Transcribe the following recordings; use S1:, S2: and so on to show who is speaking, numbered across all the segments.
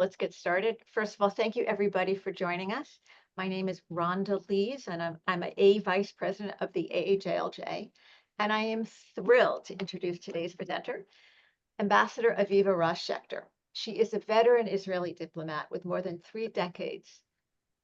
S1: Let's get started. First of all, thank you everybody for joining us. My name is Rhonda Lees, and I'm a Vice President of the AAJLJ, and I am thrilled to introduce today's presenter, Ambassador Aviva Raz Schechter. She is a veteran Israeli diplomat with more than 3 decades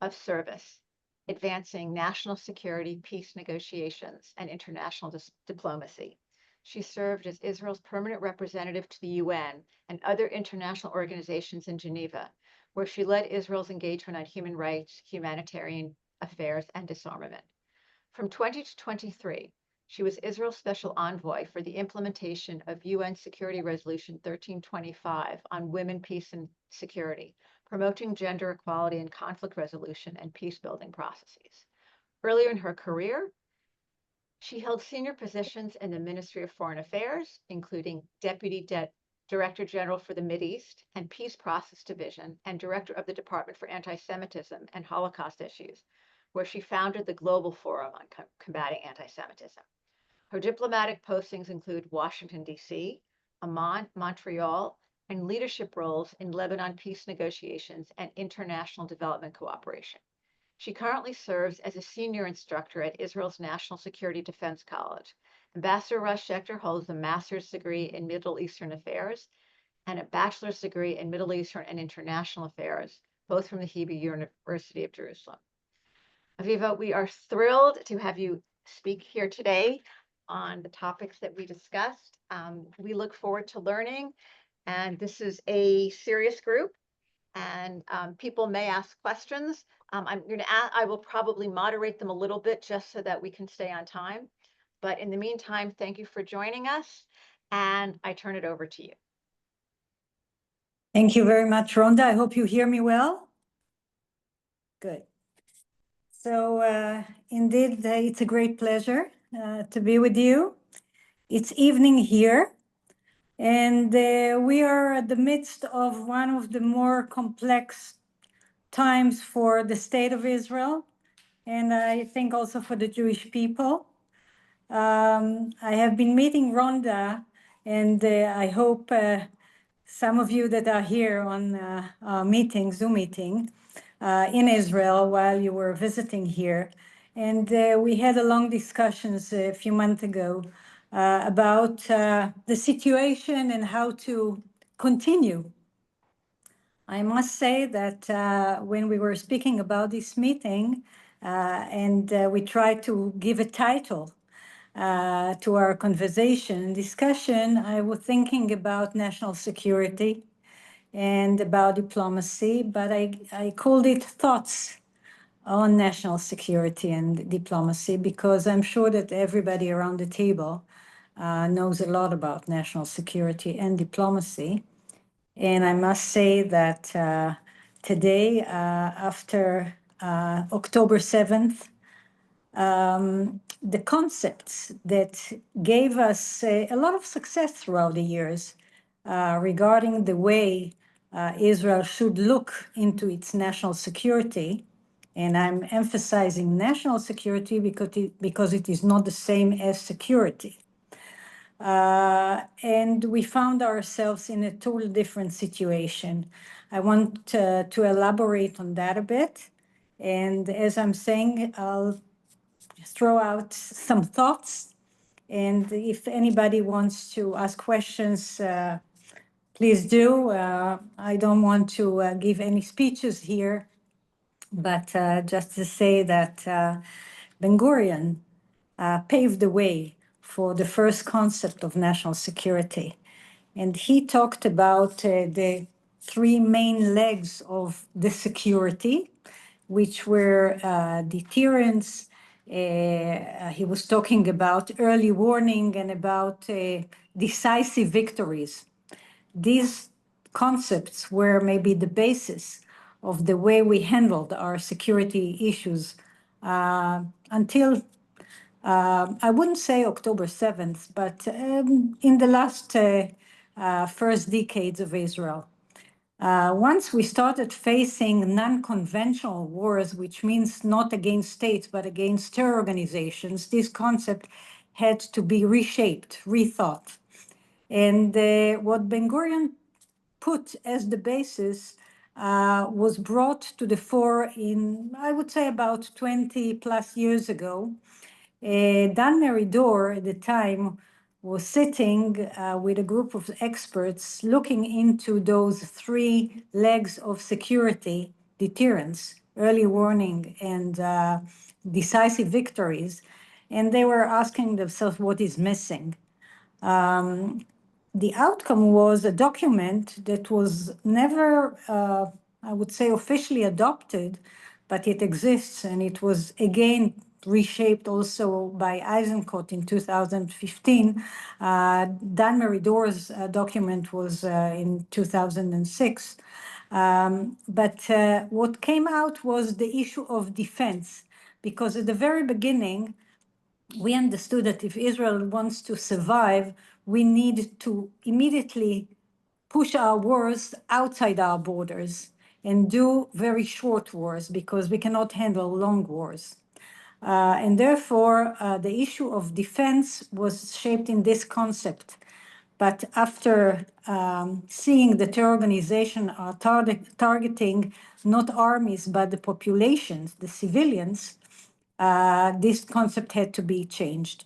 S1: of service, advancing national security, peace negotiations, and international diplomacy. She served as Israel's permanent representative to the UN and other international organizations in Geneva, where she led Israel's engagement on human rights, humanitarian affairs, and disarmament. From 20 to 23, she was Israel's special envoy for the implementation of UN Security Resolution 1325 on women, peace, and security, promoting gender equality and conflict resolution and peace-building processes. Earlier in her career, she held senior positions in the Ministry of Foreign Affairs, including Deputy Director General for the Mideast and Peace Process Division and Director of the Department for Anti-Semitism and Holocaust Issues, where she founded the Global Forum on Combating Anti-Semitism. Her diplomatic postings include Washington, D.C., Amman, Montreal, and leadership roles in Lebanon peace negotiations and international development cooperation. She currently serves as a senior instructor at Israel's National Security Defense College. Ambassador Raz Schechter holds a master's degree in Middle Eastern Affairs and a bachelor's degree in Middle Eastern and International Affairs, both from the Hebrew University of Jerusalem. Aviva, we are thrilled to have you speak here today on the topics that we discussed. We look forward to learning, and this is a serious group, and people may ask questions. I will probably moderate them a little bit just so that we can stay on time. But in the meantime, thank you for joining us, and I turn it over to you.
S2: Thank you very much, Rhonda. I hope you hear me well. Good. So indeed, it's a great pleasure to be with you. It's evening here, and we are at the midst of one of the more complex times for the state of Israel, and I think also for the Jewish people. I have been meeting Rhonda, and I hope some of you that are here on our Zoom meeting in Israel while you were visiting here. And we had a long discussions a few months ago about the situation and how to continue. I must say that when we were speaking about this meeting and we tried to give a title to our conversation and discussion, I was thinking about national security and about diplomacy, but I called it Thoughts on National Security and Diplomacy, because I'm sure that everybody around the table knows a lot about national security and diplomacy. And I must say that today, after October 7th, the concepts that gave us a lot of success throughout the years regarding the way Israel should look into its national security, and I'm emphasizing national security because it is not the same as security. And we found ourselves in a totally different situation. I want to elaborate on that a bit. And as I'm saying, I'll throw out some thoughts. And if anybody wants to ask questions, please do. I don't want to give any speeches here, but just to say that Ben-Gurion paved the way for the first concept of national security. And he talked about the 3 main legs of the security, which were deterrence. He was talking about early warning and about decisive victories. These concepts were maybe the basis of the way we handled our security issues until I wouldn't say October 7th, but in the last first decades of Israel. Once we started facing non-conventional wars, which means not against states, but against terror organizations, this concept had to be reshaped, rethought. And what Ben-Gurion put as the basis was brought to the fore in, I would say, about 20 plus years ago. Dan Meridor at the time was sitting with a group of experts looking into those three legs of security: deterrence, early warning, and decisive victories. And they were asking themselves what is missing. The outcome was a document that was never, I would say, officially adopted, but it exists, and it was again reshaped also by Eisenkot in 2015. Dan Meridor's document was in 2006. But what came out was the issue of defense, because at the very beginning, we understood that if Israel wants to survive, we need to immediately push our wars outside our borders and do very short wars, because we cannot handle long wars. And therefore, the issue of defense was shaped in this concept. But after seeing that terror organizations are targeting not armies, but the populations, the civilians, this concept had to be changed.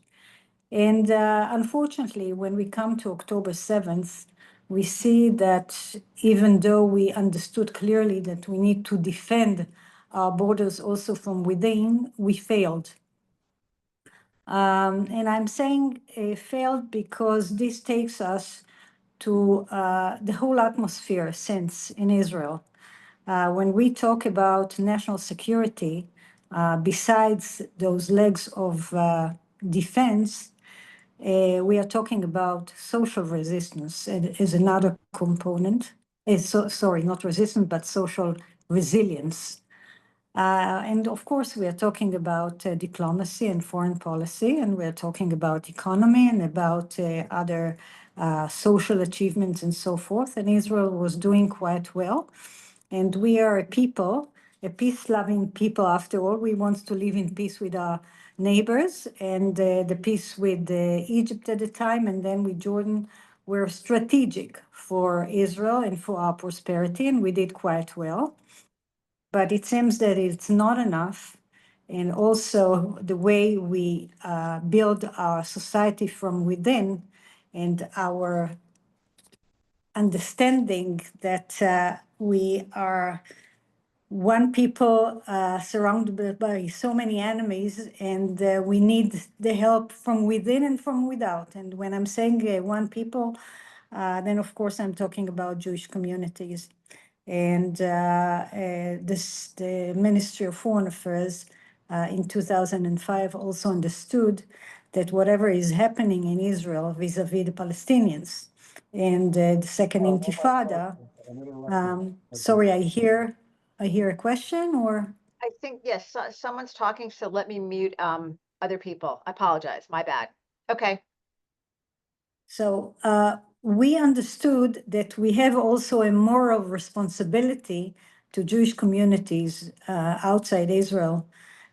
S2: And unfortunately, when we come to October 7th, we see that even though we understood clearly that we need to defend our borders also from within, we failed. And I'm saying failed because this takes us to the whole atmosphere since in Israel. When we talk about national security, besides those legs of defense, we are talking about social resistance as another component. Sorry, not resistance, but social resilience. And of course, we are talking about diplomacy and foreign policy, and we're talking about economy and about other social achievements and so forth. And Israel was doing quite well. And we are a people, a peace-loving people after all. We want to live in peace with our neighbors, and the peace with Egypt at the time, and then with Jordan, were strategic for Israel and for our prosperity, and we did quite well. But it seems that it's not enough. And also the way we build our society from within, and our understanding that we are one people surrounded by so many enemies, and we need the help from within and from without. And when I'm saying one people, then of course I'm talking about Jewish communities. And the Ministry of Foreign Affairs in 2005 also understood that whatever is happening in Israel vis-a-vis the Palestinians and the Second Intifada, sorry, I hear a question, or?
S1: I think, yes, someone's talking, so let me mute other people. I apologize, my bad. Okay.
S2: So we understood that we have also a moral responsibility to Jewish communities outside Israel.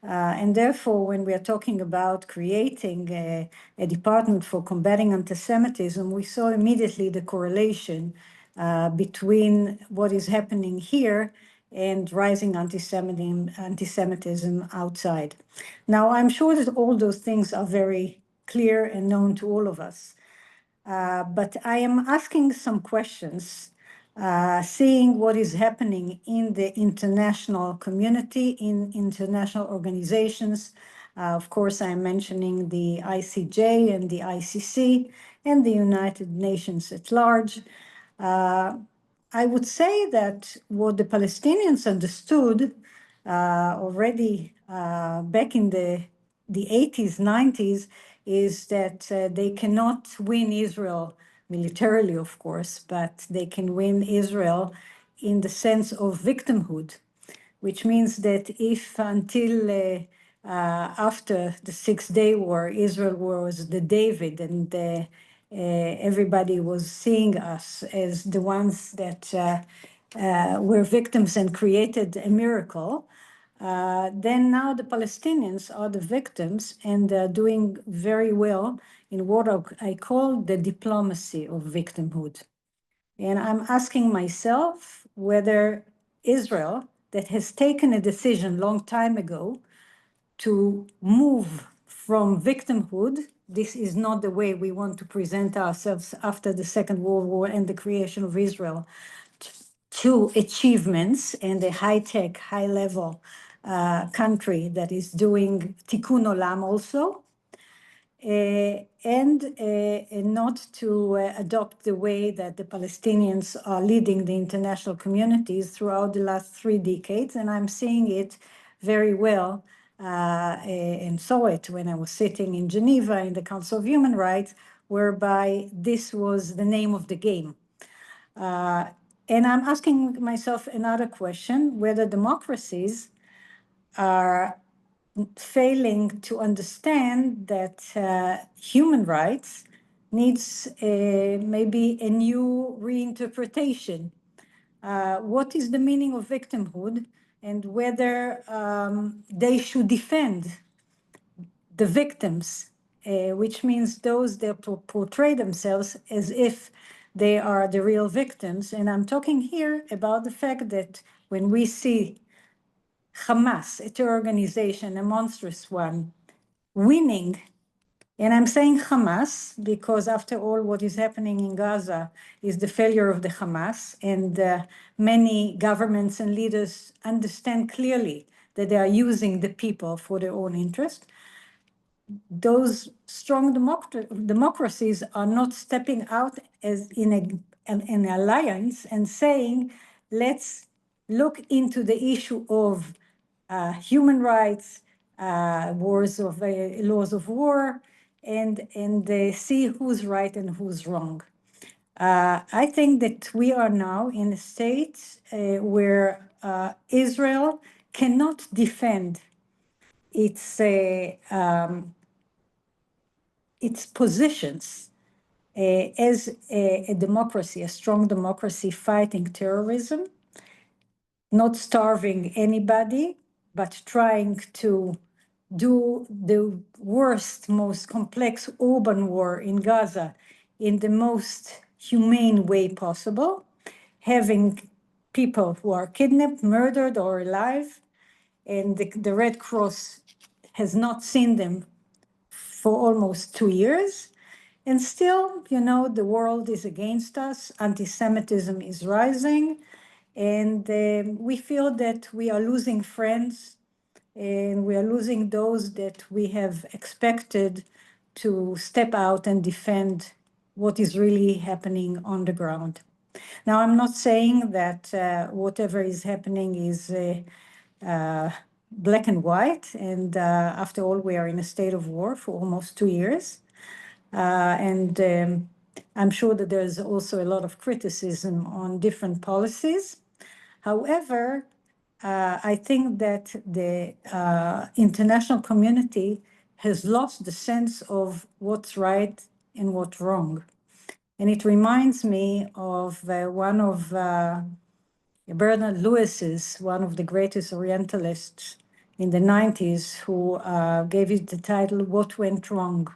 S2: And therefore, when we are talking about creating a department for combating anti-Semitism, we saw immediately the correlation between what is happening here and rising anti-Semitism outside. Now, I'm sure that all those things are very clear and known to all of us. But I am asking some questions, seeing what is happening in the international community, in international organizations. Of course, I'm mentioning the ICJ and the ICC and the United Nations at large. I would say that what the Palestinians understood already back in the 80s, 90s, is that they cannot win Israel militarily, of course, but they can win Israel in the sense of victimhood, which means that if until after the Six-Day War, Israel was the David, and everybody was seeing us as the ones that were victims and created a miracle, then now the Palestinians are the victims, and they're doing very well in what I call the diplomacy of victimhood. And I'm asking myself whether Israel that has taken a decision long time ago to move from victimhood. This is not the way we want to present ourselves after the Second World War and the creation of Israel, to achievements and a high-tech, high-level country that is doing tikkun olam also, and not to adopt the way that the Palestinians are leading the international communities throughout the last 3 decades. And I'm seeing it very well and saw it when I was sitting in Geneva in the Council of Human Rights, whereby this was the name of the game. And I'm asking myself another question, whether democracies are failing to understand that human rights needs maybe a new reinterpretation. What is the meaning of victimhood, and whether they should defend the victims, which means those that portray themselves as if they are the real victims. And I'm talking here about the fact that when we see Hamas, a terror organization, a monstrous one, winning, and I'm saying Hamas because after all, what is happening in Gaza is the failure of the Hamas, and many governments and leaders understand clearly that they are using the people for their own interest. Those strong democracies are not stepping out as in an alliance and saying, let's look into the issue of human rights, laws of war, and see who's right and who's wrong. I think that we are now in a state where Israel cannot defend its positions as a democracy, a strong democracy fighting terrorism, not starving anybody, but trying to do the worst, most complex urban war in Gaza in the most humane way possible, having people who are kidnapped, murdered, or alive, and the Red Cross has not seen them for almost 2 years. And still, you know, the world is against us. Anti-Semitism is rising. And we feel that we are losing friends, and we are losing those that we have expected to step out and defend what is really happening on the ground. Now, I'm not saying that whatever is happening is black and white. And after all, we are in a state of war for almost 2 years. And I'm sure that there's also a lot of criticism on different policies. However, I think that the international community has lost the sense of what's right and what's wrong. And it reminds me of one of Bernard Lewis's, one of the greatest Orientalists in the 90s, who gave it the title, What Went Wrong?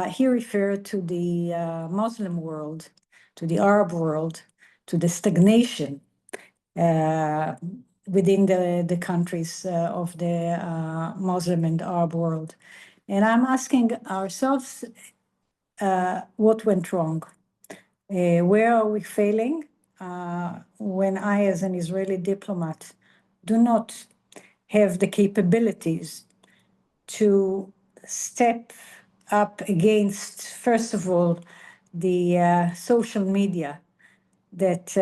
S2: He referred to the Muslim world, to the Arab world, to the stagnation within the countries of the Muslim and Arab world. And I'm asking ourselves, what went wrong? Where are we failing? When I, as an Israeli diplomat, do not have the capabilities to step up against, first of all, the social media that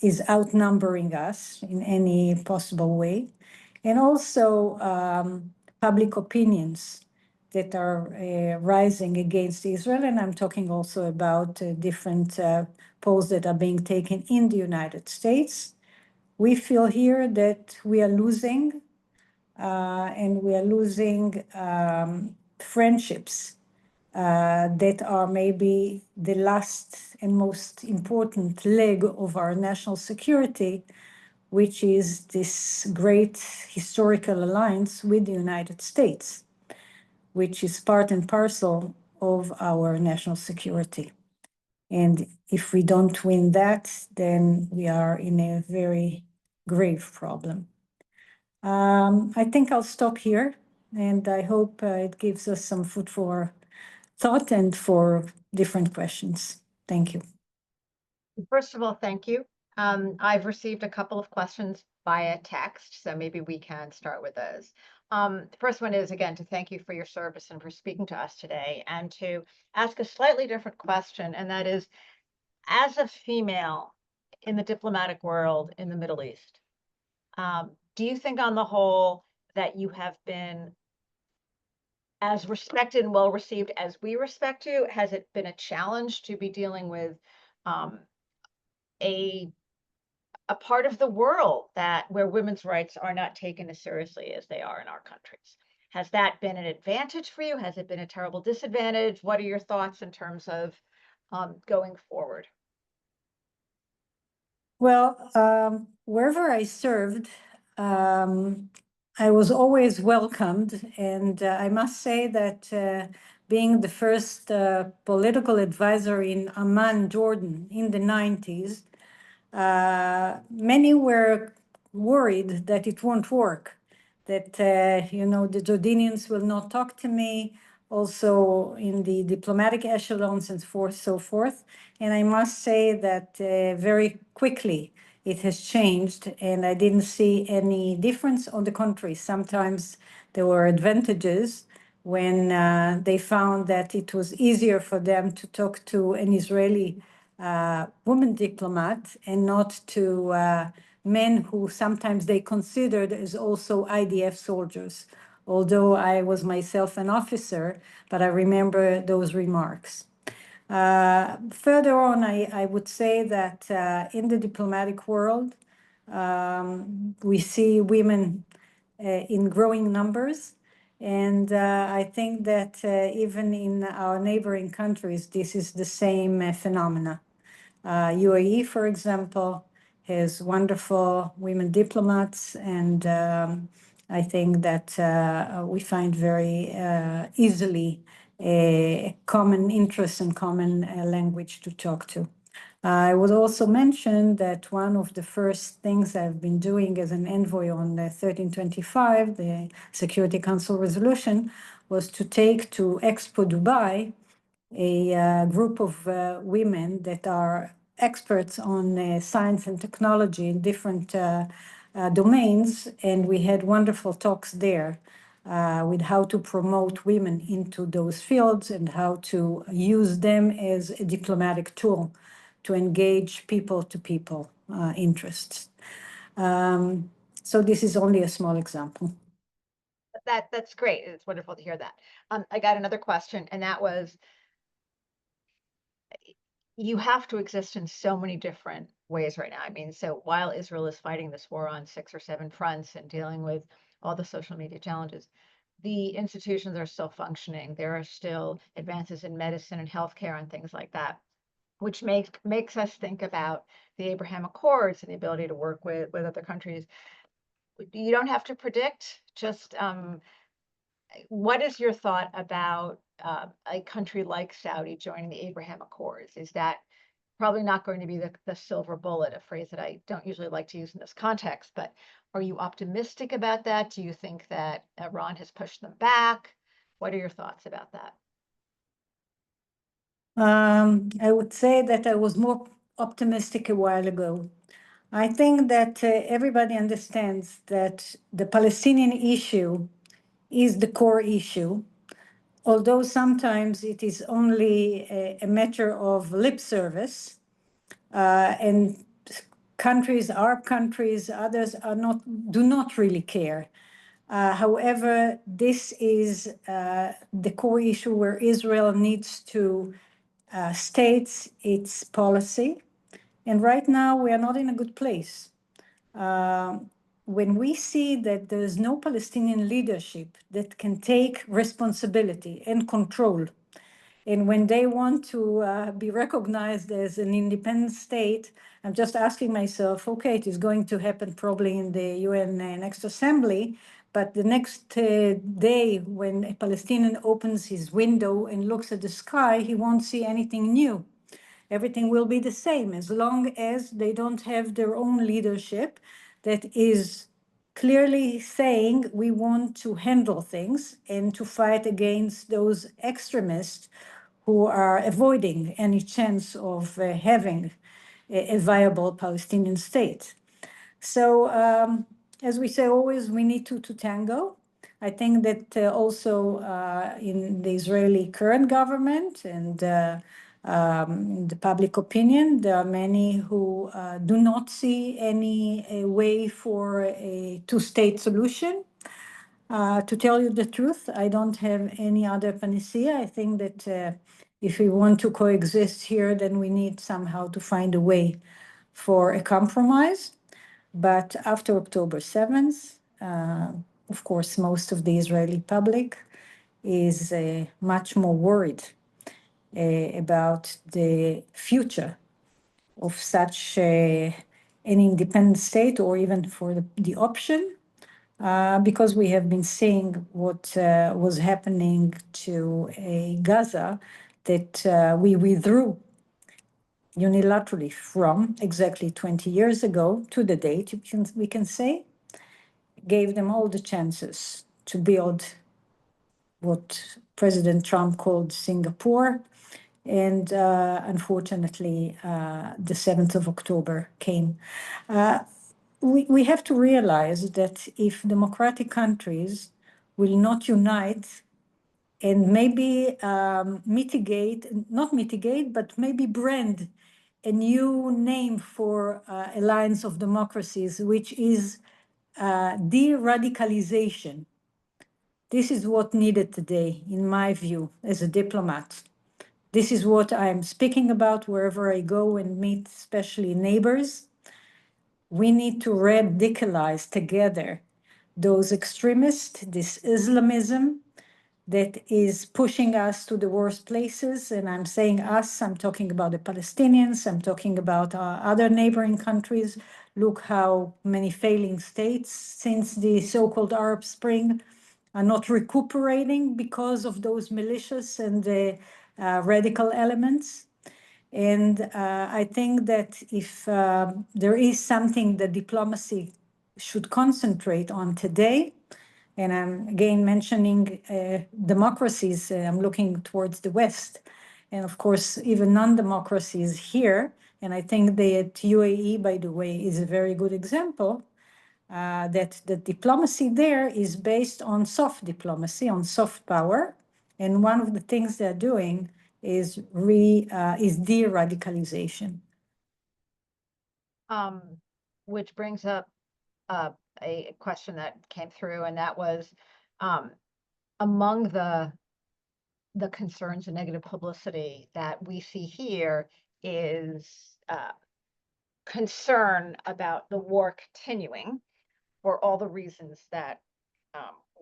S2: is outnumbering us in any possible way, and also public opinions that are rising against Israel. And I'm talking also about different polls that are being taken in the United States. We feel here that we are losing, and we are losing friendships that are maybe the last and most important leg of our national security, which is this great historical alliance with the United States, which is part and parcel of our national security. And if we don't win that, then we are in a very grave problem. I think I'll stop here, and I hope it gives us some food for thought and for different questions. Thank you.
S1: First of all, thank you. I've received a couple of questions via text, so maybe we can start with those. The first one is, again, to thank you for your service and for speaking to us today, and to ask a slightly different question, and that is, as a female in the diplomatic world in the Middle East, do you think on the whole that you have been as respected and well received as we respect you? Has it been a challenge to be dealing with a part of the world where women's rights are not taken as seriously as they are in our countries? Has that been an advantage for you? Has it been a terrible disadvantage? What are your thoughts in terms of going forward?
S2: Well, wherever I served, I was always welcomed, and I must say that being the first political advisor in Amman, Jordan, in the 90s, many were worried that it won't work, that, the Jordanians will not talk to me, also in the diplomatic echelons and so forth. And I must say that very quickly it has changed, and I didn't see any difference. On the contrary, sometimes there were advantages when they found that it was easier for them to talk to an Israeli woman diplomat and not to men who sometimes they considered as also IDF soldiers, although I was myself an officer, but I remember those remarks. Further on, I would say that in the diplomatic world, we see women in growing numbers. And I think that even in our neighboring countries, this is the same phenomena. UAE, for example, has wonderful women diplomats, and I think that we find very easily a common interest and common language to talk to. I would also mention that one of the first things I've been doing as an envoy on 1325, the Security Council resolution, was to take to Expo Dubai a group of women that are experts on science and technology in different domains, and we had wonderful talks there with how to promote women into those fields and how to use them as a diplomatic tool to engage people-to-people interests. So this is only a small example.
S1: That's great. It's wonderful to hear that. I got another question, and that was, you have to exist in so many different ways right now. I mean, so while Israel is fighting this war on 6 or 7 fronts and dealing with all the social media challenges, the institutions are still functioning. There are still advances in medicine and healthcare and things like that, which makes us think about the Abraham Accords and the ability to work with other countries. You don't have to predict, just what is your thought about a country like Saudi joining the Abraham Accords? Is that probably not going to be the silver bullet, a phrase that I don't usually like to use in this context, but are you optimistic about that? Do you think that Iran has pushed them back? What are your thoughts about that?
S2: I would say that I was more optimistic a while ago. I think that everybody understands that the Palestinian issue is the core issue, although sometimes it is only a matter of lip service, and Arab countries, others do not really care. However, this is the core issue where Israel needs to state its policy. And right now, we are not in a good place. When we see that there is no Palestinian leadership that can take responsibility and control, and when they want to be recognized as an independent state, I'm just asking myself, okay, it is going to happen probably in the UN next assembly, but the next day when a Palestinian opens his window and looks at the sky, he won't see anything new. Everything will be the same as long as they don't have their own leadership that is clearly saying we want to handle things and to fight against those extremists who are avoiding any chance of having a viable Palestinian state. So, as we say always, we need to tango. I think that also in the Israeli current government and in the public opinion, there are many who do not see any way for a two-state solution. To tell you the truth, I don't have any other panacea. I think that if we want to coexist here, then we need somehow to find a way for a compromise. But after October 7th, of course, most of the Israeli public is much more worried about the future of such an independent state, or even for the option, because we have been seeing what was happening to Gaza, that we withdrew unilaterally from exactly 20 years ago to the date, we can say, gave them all the chances to build what President Trump called Singapore. And unfortunately, the 7th of October came. We have to realize that if democratic countries will not unite and maybe not mitigate, but maybe brand a new name for alliance of democracies, which is de-radicalization. This is what needed today, in my view, as a diplomat. This is what I'm speaking about wherever I go and meet, especially neighbors. We need to radicalize together those extremists, this Islamism that is pushing us to the worst places. And I'm saying us, I'm talking about the Palestinians, I'm talking about other neighboring countries. Look how many failing states since the so-called Arab Spring are not recuperating because of those militias and the radical elements. And I think that if there is something that diplomacy should concentrate on today, and I'm again mentioning democracies, I'm looking towards the West, and of course, even non-democracies here, and I think that UAE, by the way, is a very good example, that the diplomacy there is based on soft diplomacy, on soft power, and one of the things they're doing is de-radicalization.
S1: Which brings up a question that came through, and that was among the concerns and negative publicity that we see here is concern about the war continuing for all the reasons that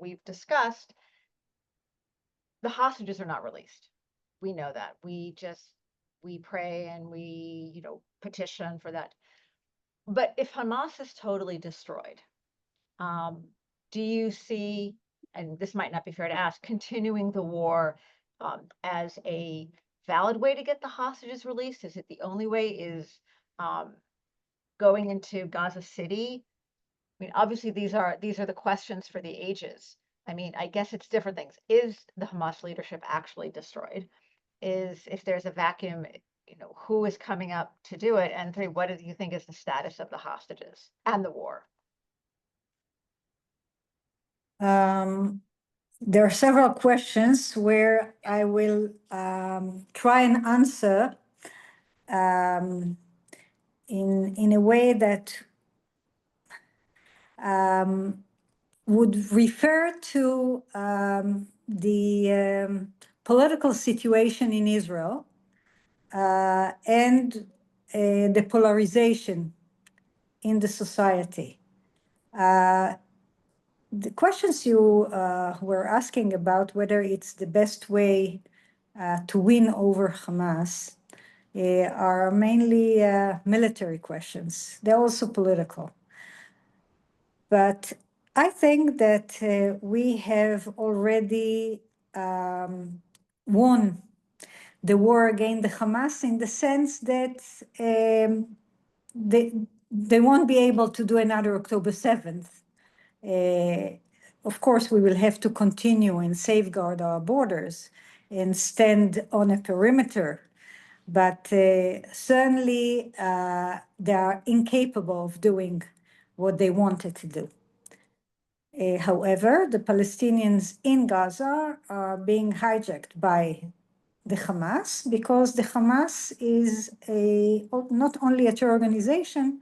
S1: we've discussed. The hostages are not released. We know that. We pray and we, petition for that. But if Hamas is totally destroyed, do you see, and this might not be fair to ask, continuing the war as a valid way to get the hostages released? Is it the only way? Is going into Gaza City? I mean, obviously these are the questions for the ages. I mean, I guess it's different things. Is the Hamas leadership actually destroyed? If there's a vacuum, who is coming up to do it? And three, what do you think is the status of the hostages and the war?
S2: There are several questions where I will try and answer in a way that would refer to the political situation in Israel and the polarization in the society. The questions you were asking about whether it's the best way to win over Hamas are mainly military questions. They're also political. But I think that we have already won the war against the Hamas in the sense that they won't be able to do another October 7th. Of course, we will have to continue and safeguard our borders and stand on a perimeter, but certainly they are incapable of doing what they wanted to do. However, the Palestinians in Gaza are being hijacked by the Hamas because the Hamas is not only a terror organization,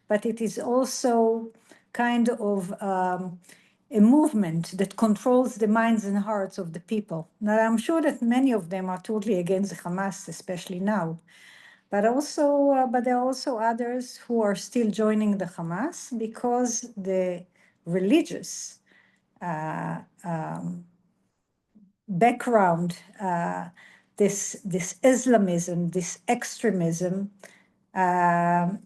S2: but it is also kind of a movement that controls the minds and hearts of the people. Now, I'm sure that many of them are totally against the Hamas, especially now, but there are also others who are still joining the Hamas because the religious background, this Islamism, this extremism,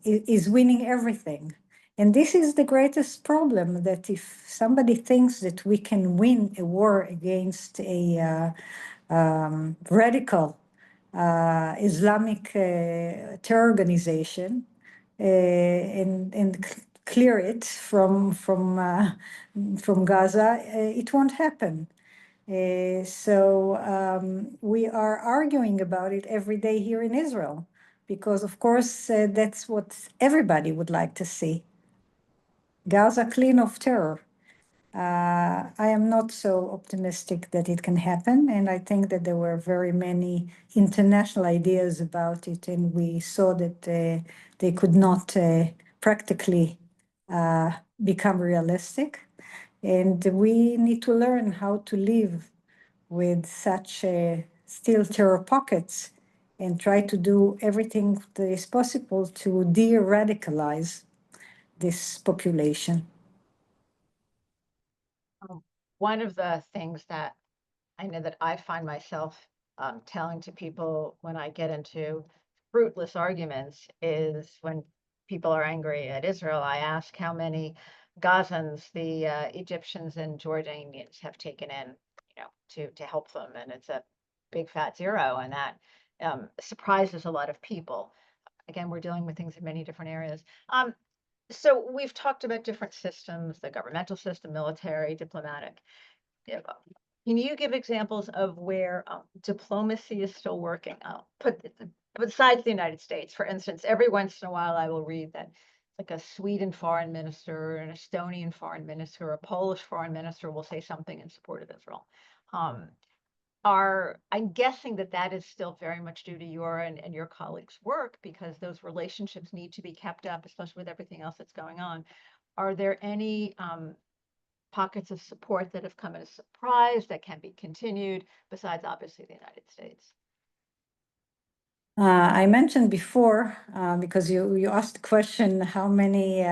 S2: is winning everything. And this is the greatest problem, that if somebody thinks that we can win a war against a radical Islamic terror organization and clear it from Gaza, it won't happen. So we are arguing about it every day here in Israel, because of course that's what everybody would like to see. Gaza clean of terror. I am not so optimistic that it can happen, and I think that there were very many international ideas about it, and we saw that they could not practically become realistic. And we need to learn how to live with such still terror pockets and try to do everything that is possible to de-radicalize this population.
S1: One of the things that I know that I find myself telling to people when I get into fruitless arguments is when people are angry at Israel, I ask how many Gazans the Egyptians and Jordanians have taken in, to help them, and it's a big fat zero, and that surprises a lot of people. Again, we're dealing with things in many different areas. So we've talked about different systems: the governmental system, military, diplomatic. Can you give examples of where diplomacy is still working? Besides the United States, for instance, every once in a while I will read that like a Sweden foreign minister, an Estonian foreign minister, a Polish foreign minister will say something in support of Israel. I'm guessing that is still very much due to your and your colleagues' work, because those relationships need to be kept up, especially with everything else that's going on. Are there any pockets of support that have come as a surprise that can be continued, besides obviously the United States?
S2: I mentioned before, because you asked the question, how many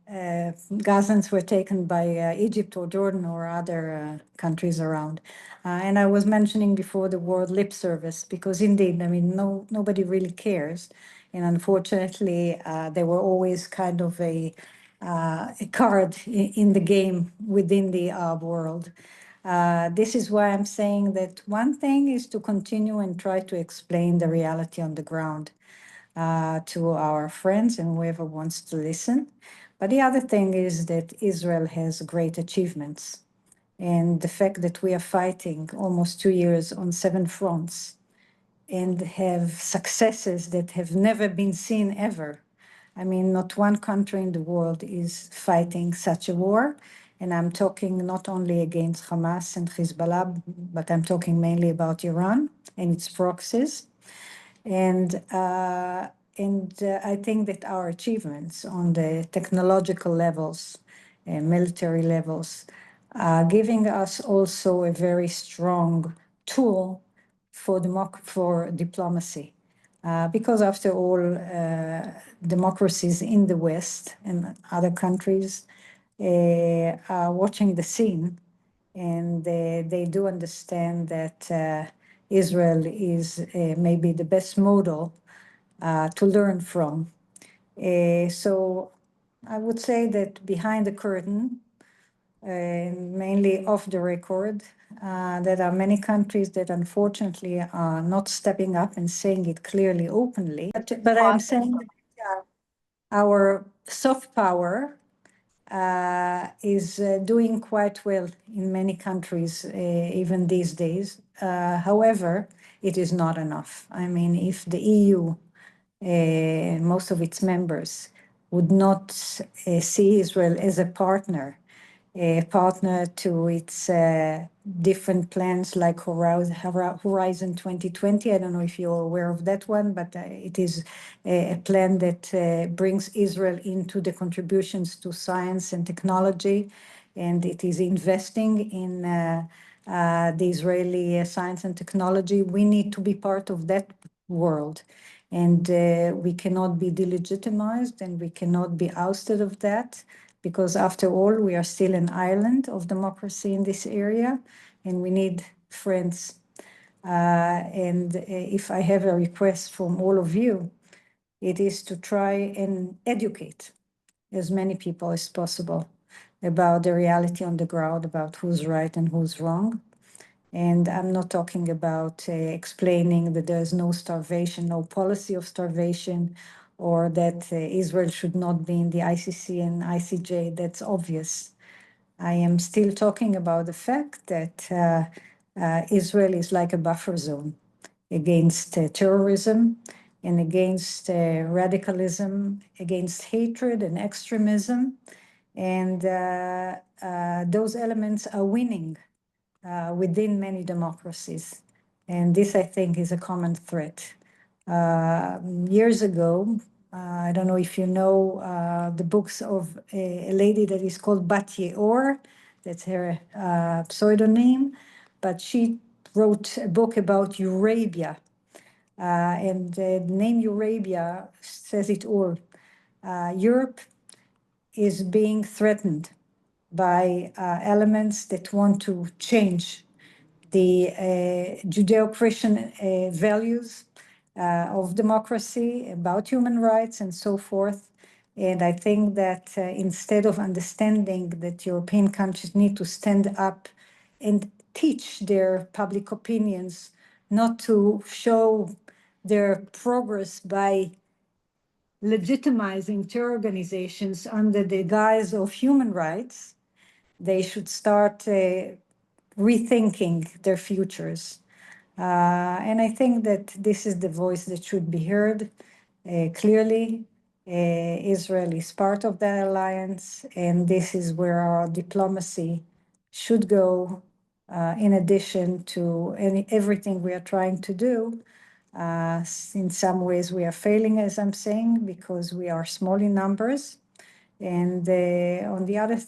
S2: Gazans were taken by Egypt or Jordan or other countries around. And I was mentioning before the word lip service, because indeed, I mean, nobody really cares. And unfortunately, they were always kind of a card in the game within the Arab world. This is why I'm saying that one thing is to continue and try to explain the reality on the ground to our friends and whoever wants to listen. But the other thing is that Israel has great achievements. And the fact that we are fighting almost 2 years on 7 fronts and have successes that have never been seen ever. I mean, not one country in the world is fighting such a war. And I'm talking not only against Hamas and Hezbollah, but I'm talking mainly about Iran and its proxies. And I think that our achievements on the technological levels and military levels are giving us also a very strong tool for diplomacy. Because after all, democracies in the West and other countries are watching the scene, and they do understand that Israel is maybe the best model to learn from. So I would say that behind the curtain, mainly off the record, there are many countries that unfortunately are not stepping up and saying it clearly, openly. But I'm saying, our soft power is doing quite well in many countries, even these days. However, it is not enough. I mean, if the EU, most of its members, would not see Israel as a partner to its different plans like Horizon 2020. I don't know if you're aware of that one, but it is a plan that brings Israel into the contributions to science and technology, and it is investing in the Israeli science and technology. We need to be part of that world, and we cannot be delegitimized, and we cannot be ousted of that, because after all, we are still an island of democracy in this area, and we need friends. And if I have a request from all of you, it is to try and educate as many people as possible about the reality on the ground, about who's right and who's wrong. And I'm not talking about explaining that there's no starvation, no policy of starvation, or that Israel should not be in the ICC and ICJ. That's obvious. I am still talking about the fact that Israel is like a buffer zone against terrorism and against radicalism, against hatred and extremism. And those elements are winning within many democracies. And this, I think, is a common threat. Years ago, I don't know if you know the books of a lady that is called Bat Ye'or, that's her pseudonym, but she wrote a book about Eurabia. And the name Eurabia says it all. Europe is being threatened by elements that want to change the Judeo-Christian values of democracy, about human rights, and so forth. And I think that instead of understanding that European countries need to stand up and teach their public opinions, not to show their progress by legitimizing terror organizations under the guise of human rights, they should start rethinking their futures. And I think that this is the voice that should be heard clearly. Israel is part of that alliance, and this is where our diplomacy should go, in addition to everything we are trying to do. In some ways, we are failing, as I'm saying, because we are small in numbers. And on the other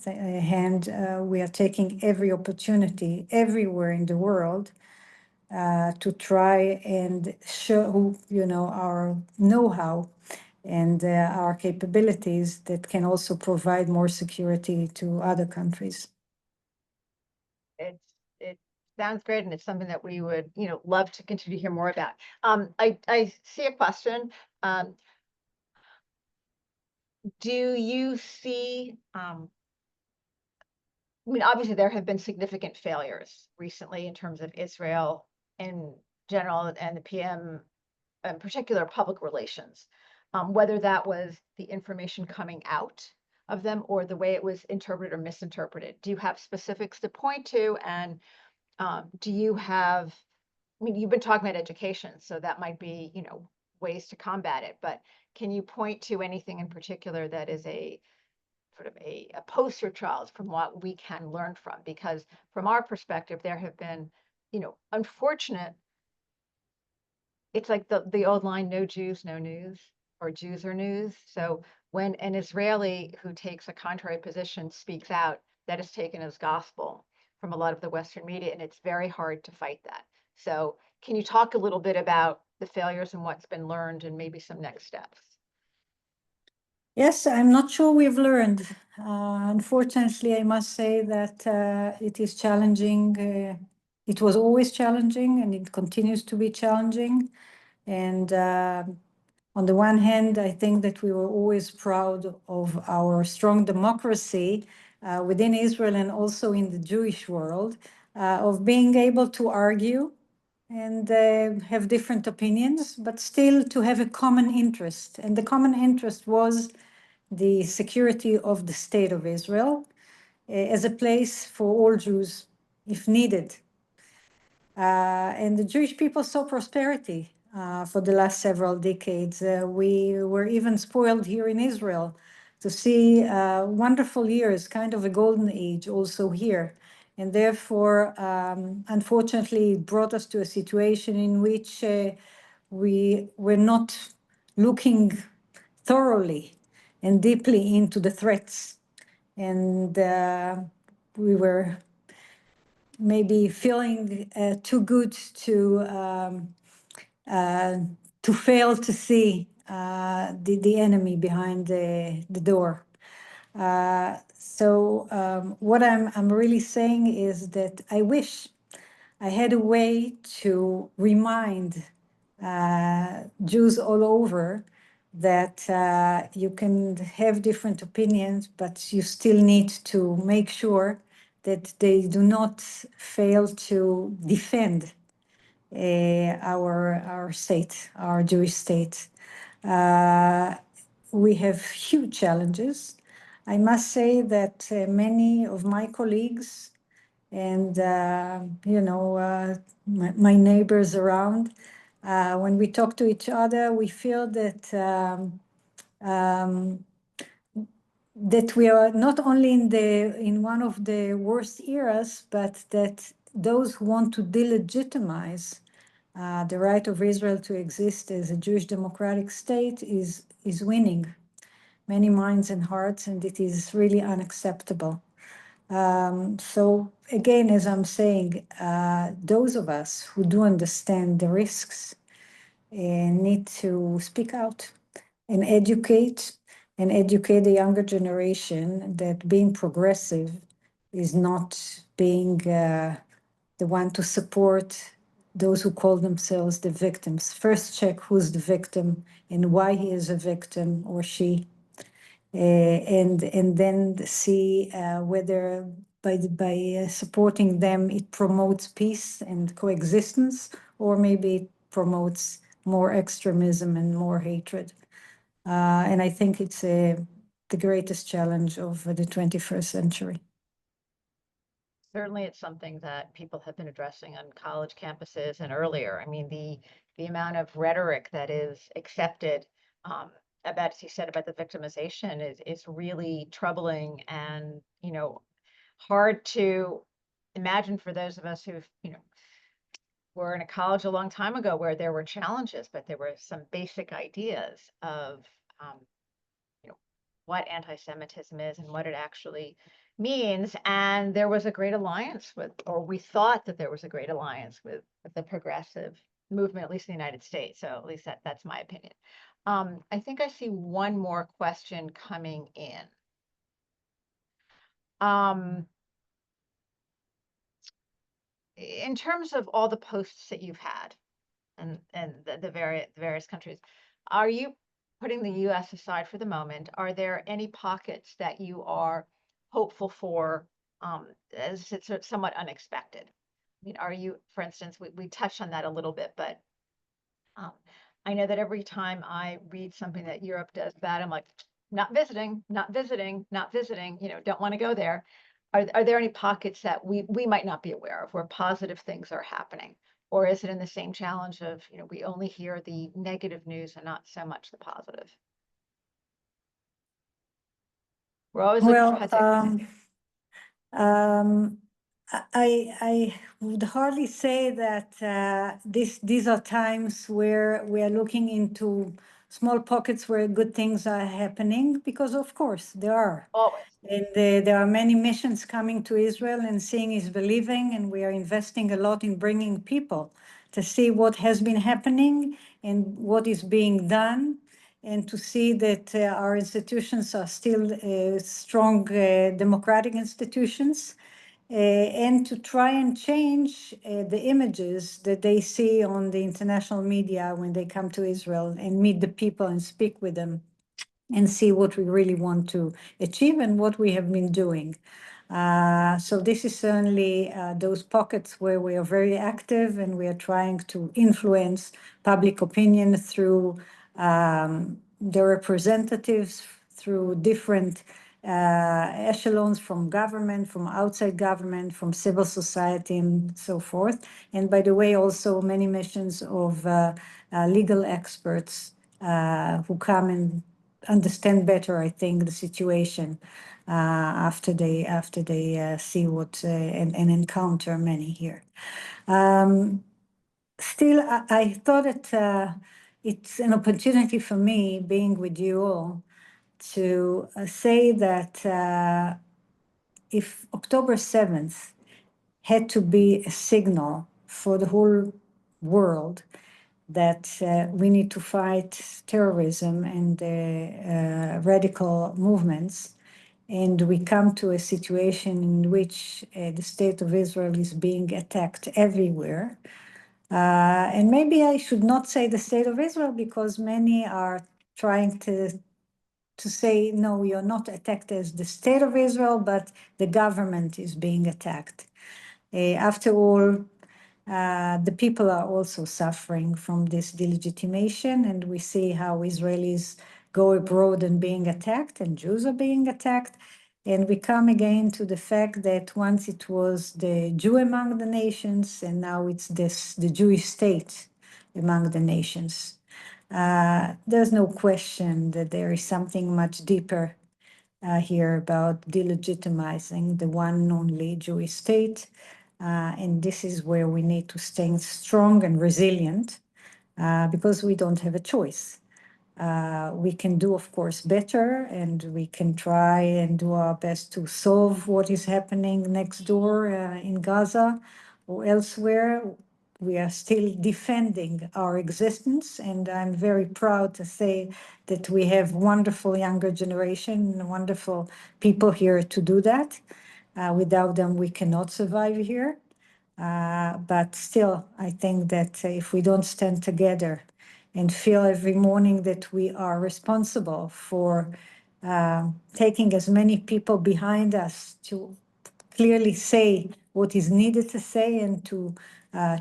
S2: hand, we are taking every opportunity everywhere in the world to try and show, our know-how and our capabilities that can also provide more security to other countries.
S1: It sounds great, and it's something that we would, love to continue to hear more about. I see a question. Do you see, I mean, obviously there have been significant failures recently in terms of Israel in general and the PM, in particular public relations, whether that was the information coming out of them or the way it was interpreted or misinterpreted. Do you have specifics to point to? And do you have, I mean, you've been talking about education, so that might be, ways to combat it, but can you point to anything in particular that is a sort of a poster child from what we can learn from? Because from our perspective, there have been, unfortunate, it's like the old line, no Jews, no news, or Jews or news. So when an Israeli who takes a contrary position speaks out, that is taken as gospel from a lot of the Western media, and it's very hard to fight that. So can you talk a little bit about the failures and what's been learned and maybe some next steps?
S2: Yes, I'm not sure we've learned. Unfortunately, I must say that it is challenging. It was always challenging, and it continues to be challenging. And on the one hand, I think that we were always proud of our strong democracy within Israel and also in the Jewish world, of being able to argue and have different opinions, but still to have a common interest. And the common interest was the security of the State of Israel as a place for all Jews, if needed. And the Jewish people saw prosperity for the last several decades. We were even spoiled here in Israel to see wonderful years, kind of a golden age also here. And therefore, unfortunately, it brought us to a situation in which we were not looking thoroughly and deeply into the threats. And we were maybe feeling too good to fail to see the enemy behind the door. So what I'm really saying is that I wish I had a way to remind Jews all over that you can have different opinions, but you still need to make sure that they do not fail to defend our state, our Jewish state. We have huge challenges. I must say that many of my colleagues and my neighbors around, when we talk to each other, we feel that that we are not only in one of the worst eras, but that those who want to delegitimize the right of Israel to exist as a Jewish democratic state is winning many minds and hearts, and it is really unacceptable. So again, as I'm saying, those of us who do understand the risks need to speak out and educate the younger generation that being progressive is not being the one to support those who call themselves the victims. First check who's the victim and why he is a victim or she. And then see whether by supporting them it promotes peace and coexistence, or maybe it promotes more extremism and more hatred. And I think it's the greatest challenge of the 21st century.
S1: Certainly, it's something that people have been addressing on college campuses and earlier. I mean, the amount of rhetoric that is accepted about, as you said, about the victimization is really troubling and, hard to imagine for those of us who've, were in a college a long time ago where there were challenges, but there were some basic ideas of, what anti-Semitism is and what it actually means. And there was a great alliance with, or we thought that there was a great alliance with the progressive movement, at least in the United States. So at least that's my opinion. I think I see one more question coming in. In terms of all the posts that you've had and the various countries, are you, putting the U.S. aside for the moment, are there any pockets that you are hopeful for as it's somewhat unexpected? I mean, are you, for instance, we touched on that a little bit, but I know that every time I read something that Europe does bad, I'm like, not visiting, not visiting, not visiting, don't want to go there. Are there any pockets that we might not be aware of where positive things are happening? Or is it in the same challenge of, we only hear the negative news and not so much the positive? We're always looking for positive.
S2: I would hardly say that these are times where we are looking into small pockets where good things are happening, because of course there are.
S1: Always.
S2: And there are many missions coming to Israel, and seeing is believing, and we are investing a lot in bringing people to see what has been happening and what is being done, and to see that our institutions are still strong democratic institutions, and to try and change the images that they see on the international media when they come to Israel and meet the people and speak with them and see what we really want to achieve and what we have been doing. So this is certainly those pockets where we are very active, and we are trying to influence public opinion through the representatives, through different echelons from government, from outside government, from civil society, and so forth. And by the way, also many missions of legal experts who come and understand better, I think, the situation after they see what and encounter many here. Still, I thought that it's an opportunity for me, being with you all, to say that if October 7th had to be a signal for the whole world that we need to fight terrorism and radical movements, and we come to a situation in which the state of Israel is being attacked everywhere. And maybe I should not say the state of Israel, because many are trying to say, no, we are not attacked as the state of Israel, but the government is being attacked. After all, the people are also suffering from this delegitimation, and we see how Israelis go abroad and being attacked, and Jews are being attacked. And we come again to the fact that once it was the Jew among the nations, and now it's the Jewish state among the nations. There's no question that there is something much deeper here about delegitimizing the one and only Jewish state. And this is where we need to stay strong and resilient because we don't have a choice. We can do, of course, better, and we can try and do our best to solve what is happening next door in Gaza or elsewhere. We are still defending our existence, and I'm very proud to say that we have wonderful younger generation, wonderful people here to do that. Without them, we cannot survive here. But still, I think that if we don't stand together and feel every morning that we are responsible for taking as many people behind us to clearly say what is needed to say and to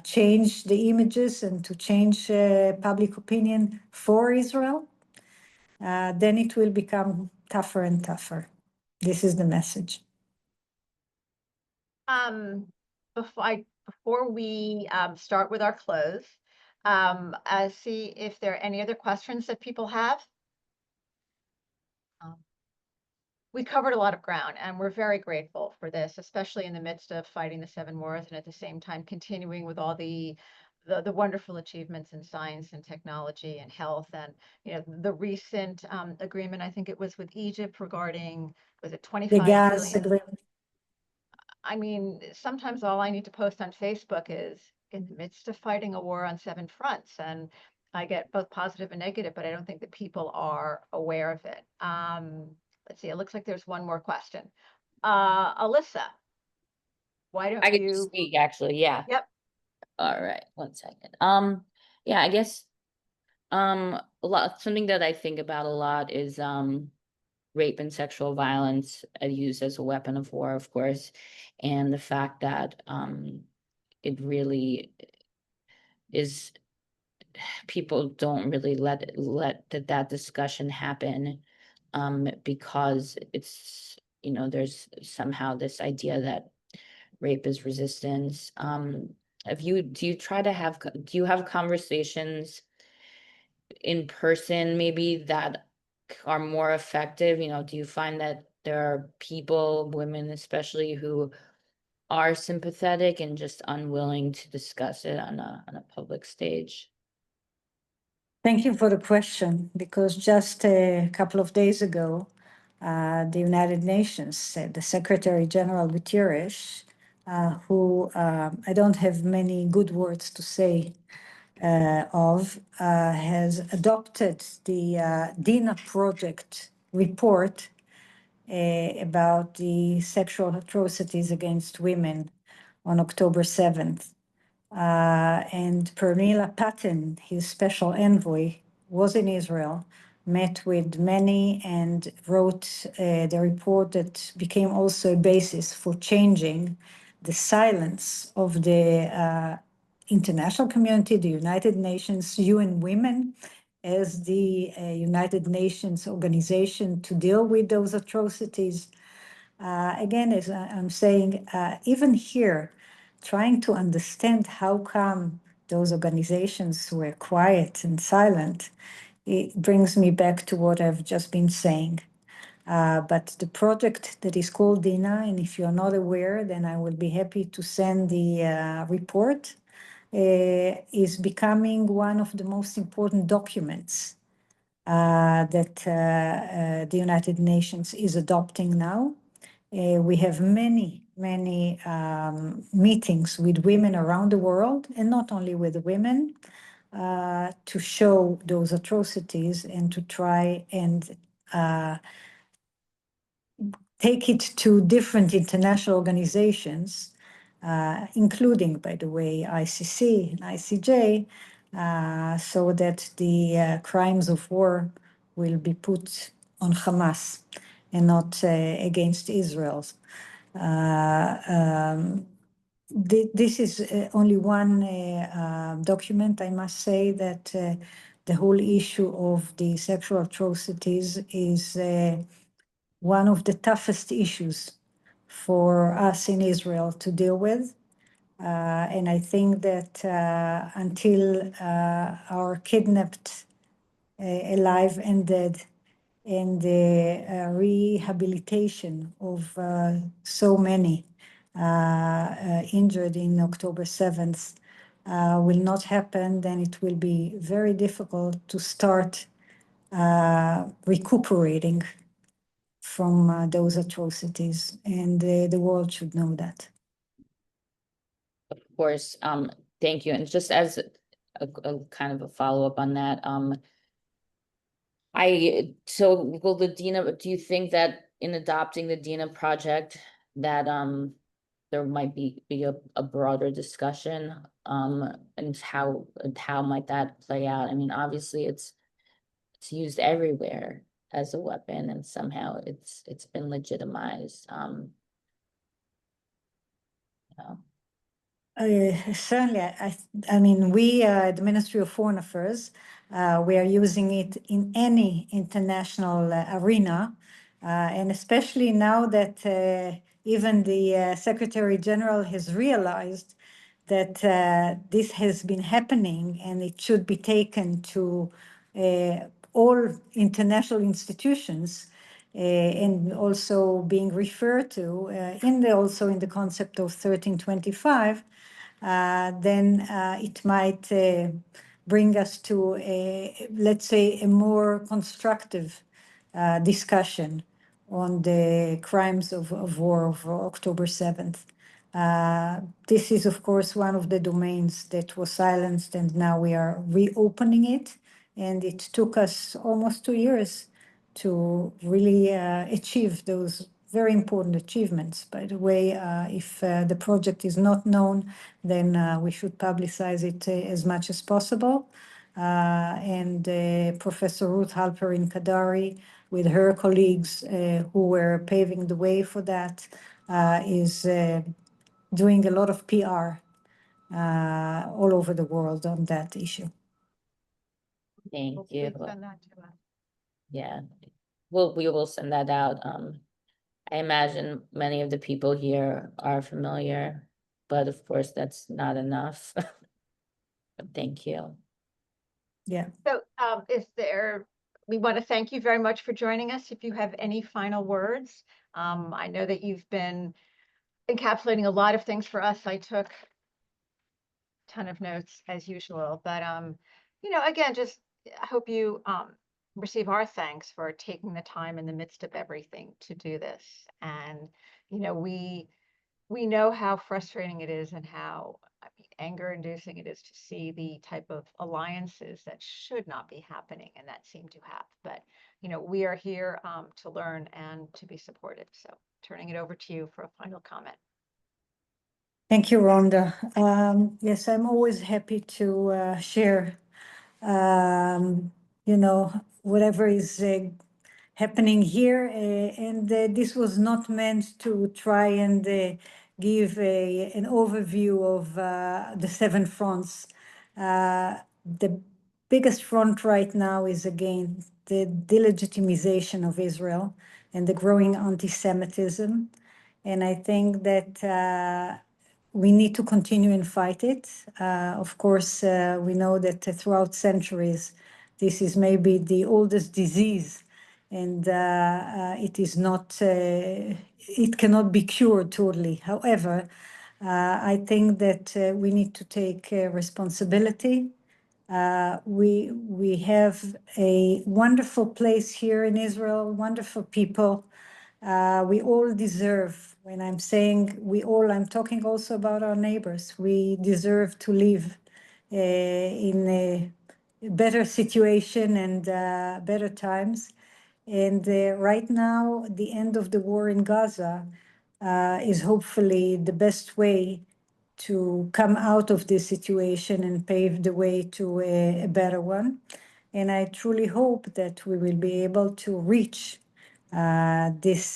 S2: change the images and to change public opinion for Israel, then it will become tougher and tougher. This is the message.
S1: Before we start with our close, see if there are any other questions that people have. We covered a lot of ground, and we're very grateful for this, especially in the midst of fighting the 7 wars, and at the same time continuing with all the wonderful achievements in science and technology and health, and the recent agreement, I think it was with Egypt, regarding, was it 25 billion? I mean, sometimes all I need to post on Facebook is, in the midst of fighting a war on 7 fronts, and I get both positive and negative, but I don't think that people are aware of it. Let's see, it looks like there's one more question. Alyssa, why don't
S3: I could
S1: you
S3: speak, actually, yeah.
S1: Yep.
S3: All right, 1 second. Yeah, I guess something that I think about a lot is rape and sexual violence used as a weapon of war, of course, and the fact that it really is, people don't really let that discussion happen because it's, there's somehow this idea that rape is resistance. Do you have conversations in person maybe that are more effective? Do you find that there are people, women especially, who are sympathetic and just unwilling to discuss it on a public stage?
S2: Thank you for the question, because just a couple of days ago, the United Nations, the Secretary General Guterres, who I don't have many good words to say has adopted the DINA project report about the sexual atrocities against women on October 7th. And Pernilla Patten, his special envoy, was in Israel, met with many, and wrote the report that became also a basis for changing the silence of the international community, the United Nations, UN Women, as the United Nations organization to deal with those atrocities. Again, as I'm saying, even here, trying to understand how come those organizations were quiet and silent, it brings me back to what I've just been saying. But the project that is called DINA, and if you're not aware, then I will be happy to send the report, is becoming one of the most important documents that the United Nations is adopting now. We have many meetings with women around the world, and not only with the women, to show those atrocities and to try and take it to different international organizations, including, by the way, ICC and ICJ, so that the crimes of war will be put on Hamas and not against Israel. This is only one document. I must say that the whole issue of the sexual atrocities is one of the toughest issues for us in Israel to deal with. And I think that until our kidnapped alive and dead and the rehabilitation of so many injured in October 7th will not happen, then it will be very difficult to start recuperating from those atrocities, and the world should know that.
S3: Of course, thank you. And just as a kind of a follow-up on that, so will the DINA, do you think that in adopting the DINA project that there might be a broader discussion and how might that play out? I mean, obviously it's used everywhere as a weapon, and somehow it's been legitimized. You know.
S2: Certainly, I mean, we at the Ministry of Foreign Affairs, we are using it in any international arena, and especially now that even the Secretary General has realized that this has been happening and it should be taken to all international institutions, and also being referred to also in the concept of 1325. Then it might bring us to let's say, a more constructive discussion on the crimes of war of October 7th. This is, of course, one of the domains that was silenced, and now we are reopening it. And it took us almost 2 years to really achieve those very important achievements. By the way, if the project is not known, then we should publicize it as much as possible. And Professor Ruth Halperin Kadari, with her colleagues who were paving the way for that, is doing a lot of PR all over the world on that issue.
S3: Thank
S1: Well,
S3: you.
S1: please send that to us.
S3: Yeah, we will send that out. I imagine many of the people here are familiar, but of course that's not enough. But thank you.
S2: Yeah.
S1: So we want to thank you very much for joining us. If you have any final words, I know that you've been encapsulating a lot of things for us. I took a ton of notes as usual, but again, just I hope you receive our thanks for taking the time in the midst of everything to do this. And we know how frustrating it is and how anger-inducing it is to see the type of alliances that should not be happening and that seem to have. But we are here to learn and to be supportive. So turning it over to you for a final comment.
S2: Thank you, Rhonda. Yes, I'm always happy to share, whatever is happening here. And this was not meant to try and give an overview of the 7 fronts. The biggest front right now is, again, the delegitimization of Israel and the growing anti-Semitism. And I think that we need to continue and fight it. Of course, we know that throughout centuries, this is maybe the oldest disease, and it is not, it cannot be cured totally. However, I think that we need to take responsibility. We have a wonderful place here in Israel, wonderful people. We all deserve, when I'm saying we all, I'm talking also about our neighbors. We deserve to live in a better situation and better times. And right now, the end of the war in Gaza is hopefully the best way to come out of this situation and pave the way to a better one. And I truly hope that we will be able to reach this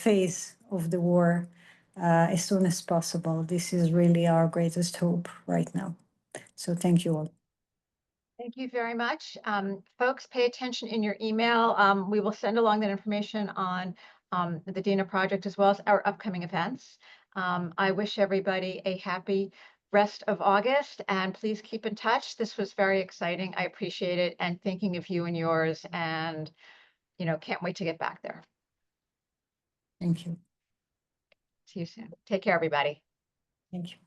S2: phase of the war as soon as possible. This is really our greatest hope right now. So thank you all.
S1: Thank you very much. Folks, pay attention in your email. We will send along that information on the DINA project as well as our upcoming events. I wish everybody a happy rest of August, and please keep in touch. This was very exciting. I appreciate it, and thinking of you and yours, and can't wait to get back there.
S2: Thank you.
S1: See you soon. Take care, everybody.
S2: Thank you.